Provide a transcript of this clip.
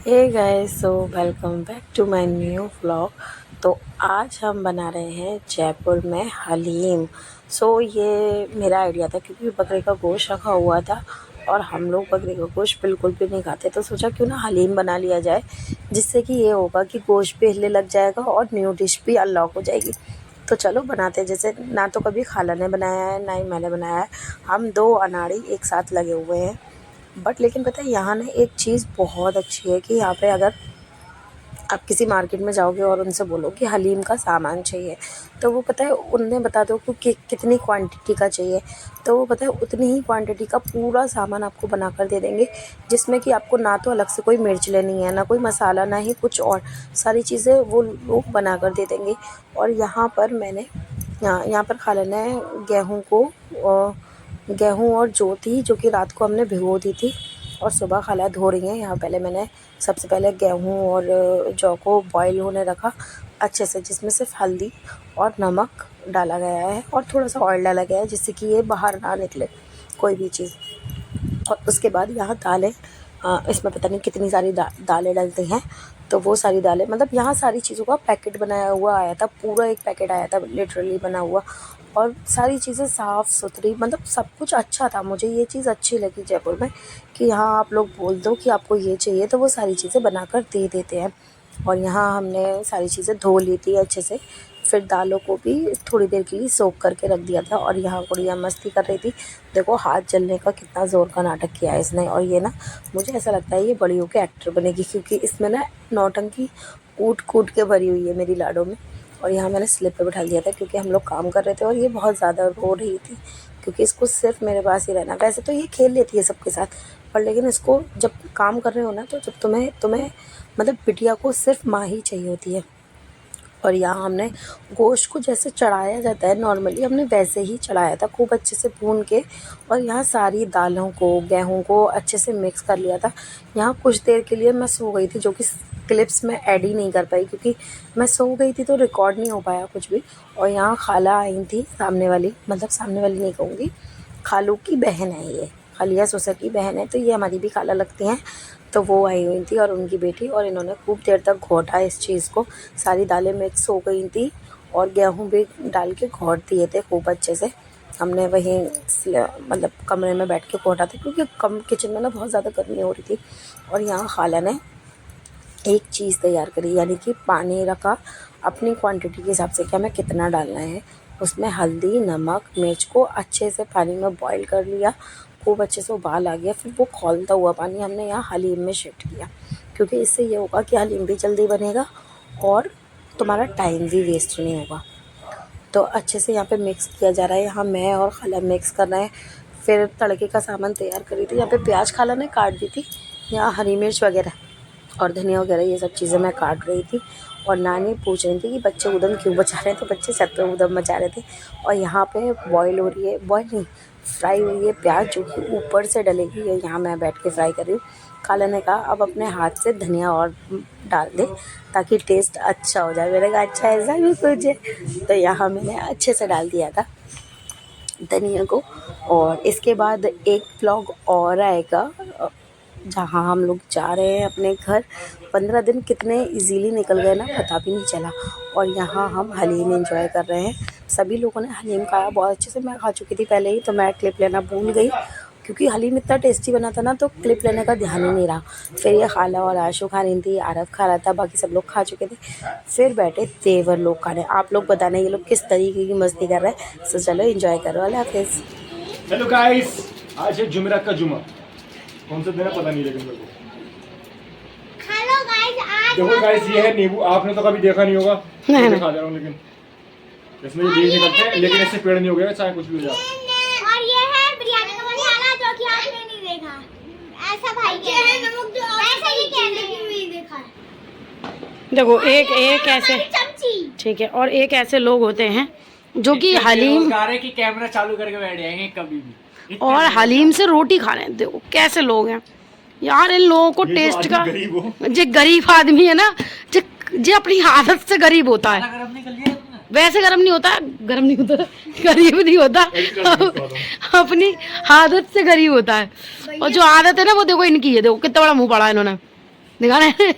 Hey guys, so welcome back to my new vlog. तो आज हम बना रहे हैं जयपुर में हलीम। ये मेरा आइडिया था क्योंकि बकरे का गोश्त रखा हुआ था और हम लोग बकरे का गोश्त बिल्कुल भी नहीं खाते, तो सोचा क्यों ना हलीम बना लिया जाए, जिससे कि ये होगा कि गोश्त भी हिले लग जाएगा और न्यू डिश भी अनलॉक हो जाएगी। तो चलो बनाते हैं। जैसे ना तो कभी खाला ने बनाया है ना ही मैंने बनाया है, हम दो अनाड़ी एक साथ लगे हुए हैं। बट लेकिन पता है यहाँ ना एक चीज़ बहुत अच्छी है कि यहाँ पे अगर आप किसी मार्केट में जाओगे और उनसे बोलो कि हलीम का सामान चाहिए, तो वो पता है उन्हें बता दो कि कितनी क्वांटिटी का चाहिए, तो वो पता है उतनी ही क्वांटिटी का पूरा सामान आपको बना कर दे देंगे, जिसमें कि आपको ना तो अलग से कोई मिर्च लेनी है, ना कोई मसाला, ना ही कुछ और। सारी चीज़ें वो लोग बना कर दे देंगे। और यहाँ पर मैंने यहाँ पर खा लेना है गेहूँ और जौ थी, जो कि रात को हमने भिगो दी थी और सुबह खाला धो रही हैं। यहाँ पहले मैंने सबसे पहले गेहूँ और जौ को बॉईल होने रखा अच्छे से, जिसमें सिर्फ हल्दी और नमक डाला गया है और थोड़ा सा ऑयल डाला गया है, जिससे कि ये बाहर ना निकले कोई भी चीज़। और उसके बाद यहाँ दालें, इसमें पता नहीं कितनी सारी दालें डलती हैं, तो वो सारी दालें, मतलब यहाँ सारी चीज़ों का पैकेट बनाया हुआ आया था, पूरा एक पैकेट आया था लिटरली बना हुआ। और सारी चीज़ें साफ़ सुथरी, मतलब सब कुछ अच्छा था। मुझे ये चीज़ अच्छी लगी जयपुर में कि यहाँ आप लोग बोल दो कि आपको ये चाहिए तो वो सारी चीज़ें बनाकर दे देते हैं। और यहाँ हमने सारी चीज़ें धो ली थी अच्छे से, फिर दालों को भी थोड़ी देर के लिए सोख करके रख दिया था। और यहाँ गुड़िया मस्ती कर रही थी, देखो हाथ जलने का कितना ज़ोर का नाटक किया है इसने। और ये ना, मुझे ऐसा लगता है ये बड़ी होकर एक्टर बनेगी, क्योंकि इसमें ना नौटंकी कूट कूट के भरी हुई है मेरी लाडो में। और यहाँ मैंने स्लिप पे बिठा दिया था क्योंकि हम लोग काम कर रहे थे और ये बहुत ज़्यादा रो रही थी, क्योंकि इसको सिर्फ मेरे पास ही रहना। वैसे तो ये खेल लेती है सबके साथ, पर लेकिन इसको जब काम कर रहे हो ना, तो जब तुम्हें मतलब बिटिया को सिर्फ माँ ही चाहिए होती है। और यहाँ हमने गोश्त को जैसे चढ़ाया जाता है नॉर्मली, हमने वैसे ही चढ़ाया था खूब अच्छे से भून के। और यहाँ सारी दालों को, गेहूं को अच्छे से मिक्स कर लिया था। यहाँ कुछ देर के लिए मैं सो गई थी, जो कि क्लिप्स में ऐड ही नहीं कर पाई, क्योंकि मैं सो गई थी तो रिकॉर्ड नहीं हो पाया कुछ भी। और यहाँ खाला आई थी, सामने वाली, मतलब सामने वाली नहीं कहूँगी, खालू की बहन है ये, खालिया ससुर की बहन है, तो ये हमारी भी खाला लगती हैं। तो वो आई हुई थी और उनकी बेटी, और इन्होंने खूब देर तक घोटा इस चीज़ को। सारी दालें मिक्स हो गई थी और गेहूं भी डाल के घोट दिए थे खूब अच्छे से। हमने वहीं मतलब कमरे में बैठ के घोटा था, क्योंकि कम किचन में ना बहुत ज़्यादा गर्मी हो रही थी। और यहाँ खाला ने एक चीज़ तैयार करी, यानी कि पानी रखा अपनी क्वांटिटी के हिसाब से कि हमें कितना डालना है। उसमें हल्दी, नमक, मिर्च को अच्छे से पानी में बॉईल कर लिया, खूब अच्छे से उबाल आ गया। फिर वो खौलता हुआ पानी हमने यहाँ हलीम में शिफ्ट किया, क्योंकि इससे ये होगा कि हलीम भी जल्दी बनेगा और तुम्हारा टाइम भी वेस्ट नहीं होगा। तो अच्छे से यहाँ पे मिक्स किया जा रहा है। यहाँ मैं और खाला मिक्स कर रहे हैं। फिर तड़के का सामान तैयार करी थी, यहाँ पे प्याज खाला ने काट दी थी, यहाँ हरी मिर्च वगैरह और धनिया वगैरह ये सब चीज़ें मैं काट रही थी। और नानी पूछ रही थी कि बच्चे उधम क्यों मचा रहे हैं, तो बच्चे छत पे उधम मचा रहे थे। और यहाँ पे बॉईल हो रही है, बॉईल नहीं, फ्राई हुई है प्याज, जो कि ऊपर से डलेगी। और यहाँ मैं बैठ के फ्राई कर रही हूँ। खाला ने कहा अब अपने हाथ से धनिया और डाल दे ताकि टेस्ट अच्छा हो जाए। मैंने कहा अच्छा ऐसा भी कुछ है, तो यहाँ मैंने अच्छे से डाल दिया था धनिया को। और इसके बाद एक व्लॉग और आएगा जहाँ हम लोग जा रहे हैं अपने घर। 15 दिन कितने इजीली निकल गए ना, पता भी नहीं चला। और यहाँ हम हलीम एंजॉय कर रहे हैं। सभी लोगों ने हलीम खाया बहुत अच्छे से, मैं खा चुकी थी पहले ही, तो मैं क्लिप लेना भूल गई, क्योंकि हलीम इतना टेस्टी बना था ना, तो क्लिप लेने का ध्यान ही नहीं रहा। फिर ये खाला और आशू खा रही थी, आरव खा रहा था, बाकी सब लोग खा चुके थे। फिर बैठे तेवर लोग खाने। आप लोग बताना ये लोग किस तरीके की मस्ती कर रहे हैं। सो चलो एंजॉय करो। अल्लाह हाफिज़। हेलो गाइस, आज है जुमेरात का जुमा। कौन सा दिन है पता नहीं, लेकिन मेरे को हेलो गाइस, आज देखो गाइस, ये है नींबू। आपने तो कभी देखा नहीं होगा, मैं दिखा दे रहा हूँ। लेकिन इसमें ये बीज निकलते हैं, लेकिन इससे पेड़ नहीं हो गया, चाहे कुछ भी हो जाए। और ये है बिरयानी का मसाला, जो कि आपने नहीं देखा। ऐसा भाई ये है नमक, जो ऐसा ही कहने की नहीं देखा है। देखो एक ऐसे, चमची, ठीक है, और एक ऐसे लोग होते हैं जो कि हलीम की कैमरा चालू करके बैठ जाएंगे कभी भी, और हलीम से रोटी खा रहे हैं। देखो कैसे लोग हैं यार, इन लोगों को ये टेस्ट तो का, आदमी गरीब हो। जो गरीब आदमी है ना, जो अपनी आदत से गरीब होता है। गरम नहीं कर लिया तुमने? वैसे गरम नहीं होता, गरम नहीं होता, गरीब नहीं होता, अपनी आदत से गरीब होता है। और जो आदत है ना, वो देखो इनकी है, देखो कितना बड़ा मुंह पड़ा है इन्होंने। दिखा रहे हैं